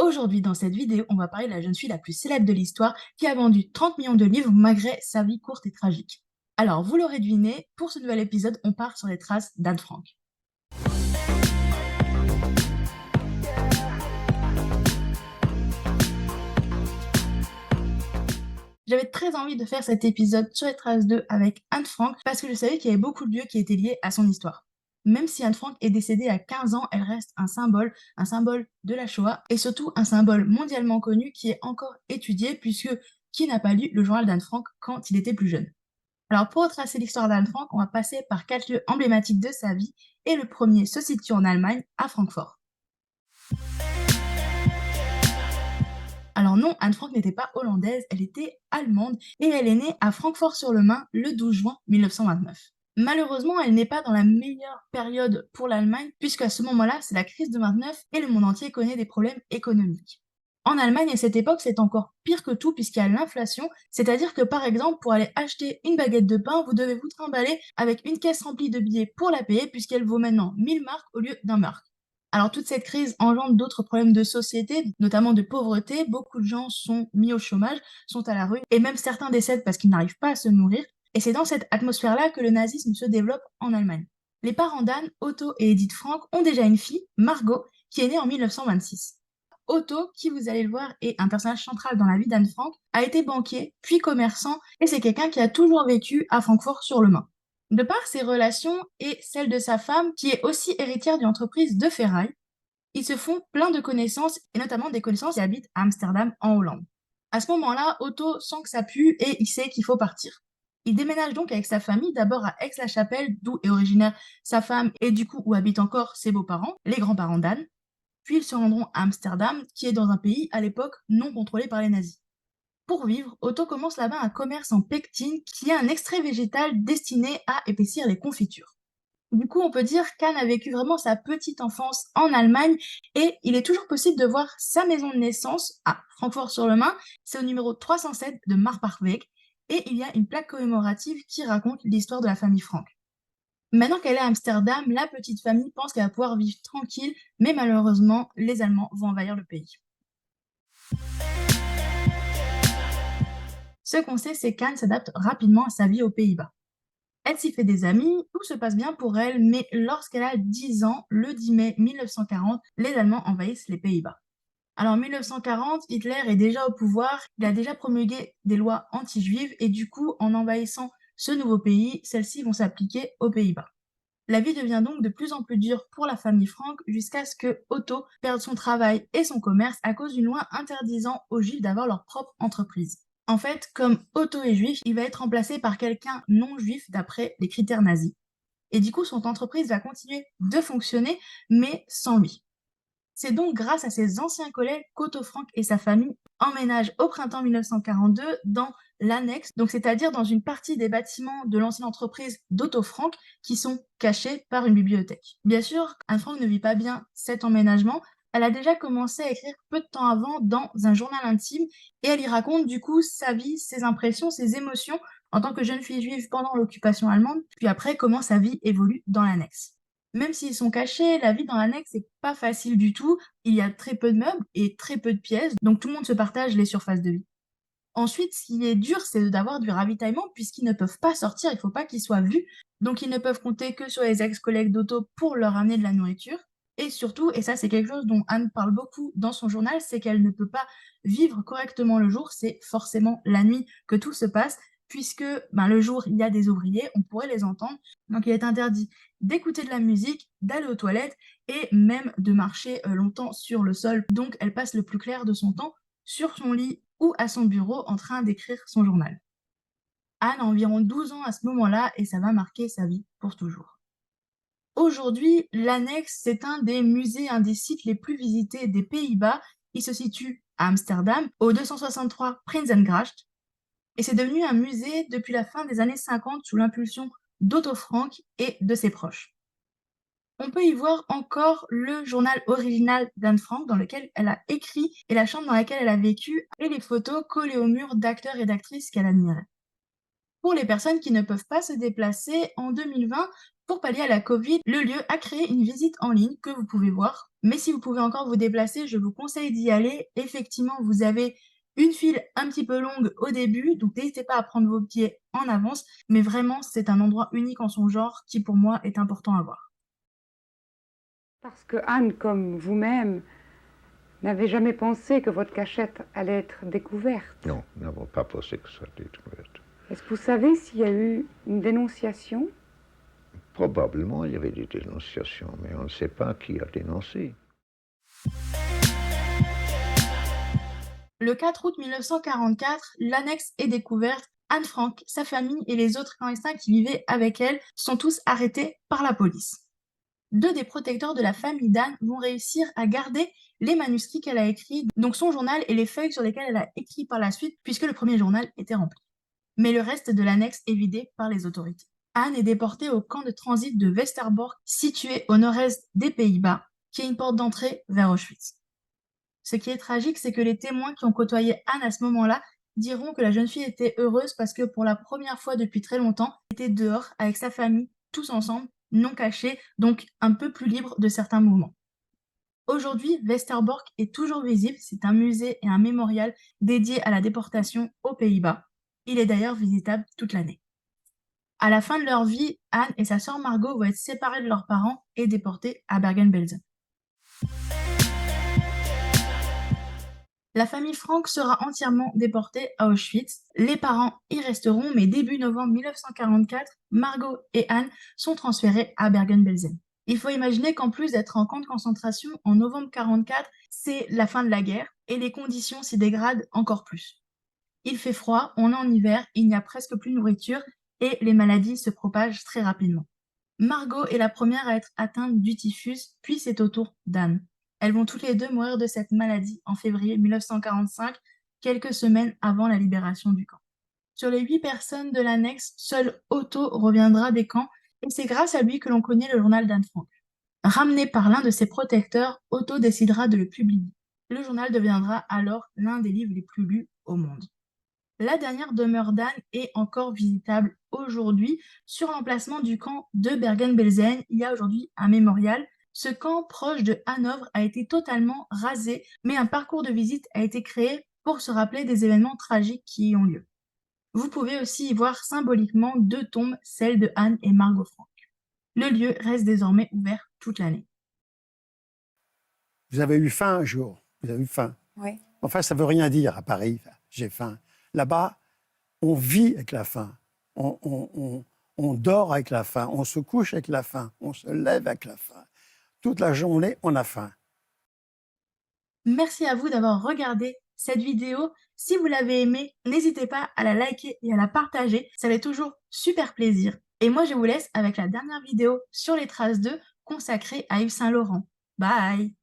Aujourd'hui, dans cette vidéo, on va parler de la jeune fille la plus célèbre de l'histoire qui a vendu 30 millions de livres malgré sa vie courte et tragique. Alors, vous l'aurez deviné, pour ce nouvel épisode, on part sur les traces d'Anne Frank. J'avais très envie de faire cet épisode sur les traces d'eux avec Anne Frank parce que je savais qu'il y avait beaucoup de lieux qui étaient liés à son histoire. Même si Anne Frank est décédée à 15 ans, elle reste un symbole de la Shoah et surtout un symbole mondialement connu qui est encore étudié puisque qui n'a pas lu le journal d'Anne Frank quand il était plus jeune. Alors pour retracer l'histoire d'Anne Frank, on va passer par 4 lieux emblématiques de sa vie et le premier se situe en Allemagne, à Francfort. Alors non, Anne Frank n'était pas hollandaise, elle était allemande et elle est née à Francfort-sur-le-Main le 12 juin 1929. Malheureusement, elle n'est pas dans la meilleure période pour l'Allemagne, puisqu'à ce moment-là, c'est la crise de 29 et le monde entier connaît des problèmes économiques. En Allemagne, à cette époque, c'est encore pire que tout puisqu'il y a l'inflation, c'est-à-dire que par exemple, pour aller acheter une baguette de pain, vous devez vous trimballer avec une caisse remplie de billets pour la payer puisqu'elle vaut maintenant 1000 marks au lieu d'un mark. Alors toute cette crise engendre d'autres problèmes de société, notamment de pauvreté. Beaucoup de gens sont mis au chômage, sont à la rue, et même certains décèdent parce qu'ils n'arrivent pas à se nourrir. Et c'est dans cette atmosphère-là que le nazisme se développe en Allemagne. Les parents d'Anne, Otto et Edith Frank, ont déjà une fille, Margot, qui est née en 1926. Otto, qui vous allez le voir est un personnage central dans la vie d'Anne Frank, a été banquier, puis commerçant, et c'est quelqu'un qui a toujours vécu à Francfort-sur-le-Main. De par ses relations et celles de sa femme, qui est aussi héritière d'une entreprise de ferraille, ils se font plein de connaissances, et notamment des connaissances qui habitent à Amsterdam, en Hollande. À ce moment-là, Otto sent que ça pue et il sait qu'il faut partir. Il déménage donc avec sa famille, d'abord à Aix-la-Chapelle, d'où est originaire sa femme et du coup où habitent encore ses beaux-parents, les grands-parents d'Anne. Puis ils se rendront à Amsterdam, qui est dans un pays à l'époque non contrôlé par les nazis. Pour vivre, Otto commence là-bas un commerce en pectine, qui est un extrait végétal destiné à épaissir les confitures. Du coup, on peut dire qu'Anne a vécu vraiment sa petite enfance en Allemagne et il est toujours possible de voir sa maison de naissance à Francfort-sur-le-Main. C'est au numéro 307 de Marbachweg et il y a une plaque commémorative qui raconte l'histoire de la famille Frank. Maintenant qu'elle est à Amsterdam, la petite famille pense qu'elle va pouvoir vivre tranquille, mais malheureusement, les Allemands vont envahir le pays. Ce qu'on sait, c'est qu'Anne s'adapte rapidement à sa vie aux Pays-Bas. Elle s'y fait des amis, tout se passe bien pour elle, mais lorsqu'elle a 10 ans, le 10 mai 1940, les Allemands envahissent les Pays-Bas. Alors en 1940, Hitler est déjà au pouvoir, il a déjà promulgué des lois anti-juives et du coup, en envahissant ce nouveau pays, celles-ci vont s'appliquer aux Pays-Bas. La vie devient donc de plus en plus dure pour la famille Frank jusqu'à ce que Otto perde son travail et son commerce à cause d'une loi interdisant aux juifs d'avoir leur propre entreprise. En fait, comme Otto est juif, il va être remplacé par quelqu'un non juif d'après les critères nazis. Et du coup, son entreprise va continuer de fonctionner, mais sans lui. C'est donc grâce à ses anciens collègues qu'Otto Frank et sa famille emménagent au printemps 1942 dans l'annexe, donc c'est-à-dire dans une partie des bâtiments de l'ancienne entreprise d'Otto Frank qui sont cachés par une bibliothèque. Bien sûr, Anne Frank ne vit pas bien cet emménagement. Elle a déjà commencé à écrire peu de temps avant dans un journal intime et elle y raconte du coup sa vie, ses impressions, ses émotions en tant que jeune fille juive pendant l'occupation allemande, puis après comment sa vie évolue dans l'annexe. Même s'ils sont cachés, la vie dans l'annexe n'est pas facile du tout. Il y a très peu de meubles et très peu de pièces, donc tout le monde se partage les surfaces de vie. Ensuite, ce qui est dur, c'est d'avoir du ravitaillement puisqu'ils ne peuvent pas sortir, il ne faut pas qu'ils soient vus. Donc ils ne peuvent compter que sur les ex-collègues d'auto pour leur amener de la nourriture. Et surtout, et ça c'est quelque chose dont Anne parle beaucoup dans son journal, c'est qu'elle ne peut pas vivre correctement le jour, c'est forcément la nuit que tout se passe, puisque le jour, il y a des ouvriers, on pourrait les entendre. Donc il est interdit d'écouter de la musique, d'aller aux toilettes et même de marcher longtemps sur le sol. Donc elle passe le plus clair de son temps sur son lit ou à son bureau en train d'écrire son journal. Anne a environ 12 ans à ce moment-là et ça va marquer sa vie pour toujours. Aujourd'hui, l'Annexe, c'est un des musées, un des sites les plus visités des Pays-Bas. Il se situe à Amsterdam, au 263 Prinsengracht, et c'est devenu un musée depuis la fin des années 50 sous l'impulsion d'Otto Frank et de ses proches. On peut y voir encore le journal original d'Anne Frank dans lequel elle a écrit et la chambre dans laquelle elle a vécu et les photos collées au mur d'acteurs et d'actrices qu'elle admirait. Pour les personnes qui ne peuvent pas se déplacer, en 2020, pour pallier à la Covid, le lieu a créé une visite en ligne que vous pouvez voir, Mais si vous pouvez encore vous déplacer, je vous conseille d'y aller. Effectivement, vous avez une file un petit peu longue au début, donc n'hésitez pas à prendre vos billets en avance, mais vraiment, c'est un endroit unique en son genre qui, pour moi, est important à voir. Parce que Anne, comme vous-même, n'avez jamais pensé que votre cachette allait être découverte. Non, nous n'avons pas pensé que ça soit découverte. Est-ce que vous savez s'il y a eu une dénonciation? Probablement, il y avait des dénonciations, mais on ne sait pas qui a dénoncé. Le 4 août 1944, l'annexe est découverte. Anne Frank, sa famille et les autres clandestins qui vivaient avec elle sont tous arrêtés par la police. Deux des protecteurs de la famille d'Anne vont réussir à garder les manuscrits qu'elle a écrits, donc son journal et les feuilles sur lesquelles elle a écrit par la suite, puisque le premier journal était rempli. Mais le reste de l'annexe est vidé par les autorités. Anne est déportée au camp de transit de Westerbork, situé au nord-est des Pays-Bas, qui est une porte d'entrée vers Auschwitz. Ce qui est tragique, c'est que les témoins qui ont côtoyé Anne à ce moment-là diront que la jeune fille était heureuse parce que pour la première fois depuis très longtemps, elle était dehors avec sa famille, tous ensemble, non cachés, donc un peu plus libre de certains mouvements. Aujourd'hui, Westerbork est toujours visible, c'est un musée et un mémorial dédié à la déportation aux Pays-Bas. Il est d'ailleurs visitable toute l'année. À la fin de leur vie, Anne et sa sœur Margot vont être séparées de leurs parents et déportées à Bergen-Belsen. La famille Frank sera entièrement déportée à Auschwitz. Les parents y resteront, mais début novembre 1944, Margot et Anne sont transférées à Bergen-Belsen. Il faut imaginer qu'en plus d'être en camp de concentration en novembre 1944, c'est la fin de la guerre et les conditions s'y dégradent encore plus. Il fait froid, on est en hiver, il n'y a presque plus de nourriture et les maladies se propagent très rapidement. Margot est la première à être atteinte du typhus, puis c'est au tour d'Anne. Elles vont toutes les deux mourir de cette maladie en février 1945, quelques semaines avant la libération du camp. Sur les 8 personnes de l'annexe, seul Otto reviendra des camps et c'est grâce à lui que l'on connaît le journal d'Anne Frank. Ramené par l'un de ses protecteurs, Otto décidera de le publier. Le journal deviendra alors l'un des livres les plus lus au monde. La dernière demeure d'Anne est encore visitable aujourd'hui. Sur l'emplacement du camp de Bergen-Belsen, il y a aujourd'hui un mémorial. Ce camp proche de Hanovre a été totalement rasé, mais un parcours de visite a été créé pour se rappeler des événements tragiques qui y ont lieu. Vous pouvez aussi y voir symboliquement deux tombes, celle de Anne et Margot Frank. Le lieu reste désormais ouvert toute l'année. Vous avez eu faim un jour, vous avez eu faim. Oui. Enfin, ça ne veut rien dire à Paris, j'ai faim. Là-bas, on vit avec la faim, on dort avec la faim, on se couche avec la faim, on se lève avec la faim. Toute la journée, on a faim. Merci à vous d'avoir regardé cette vidéo. Si vous l'avez aimée, n'hésitez pas à la liker et à la partager. Ça fait toujours super plaisir. Et moi, je vous laisse avec la dernière vidéo sur les traces d'œufs consacrée à Yves Saint Laurent. Bye!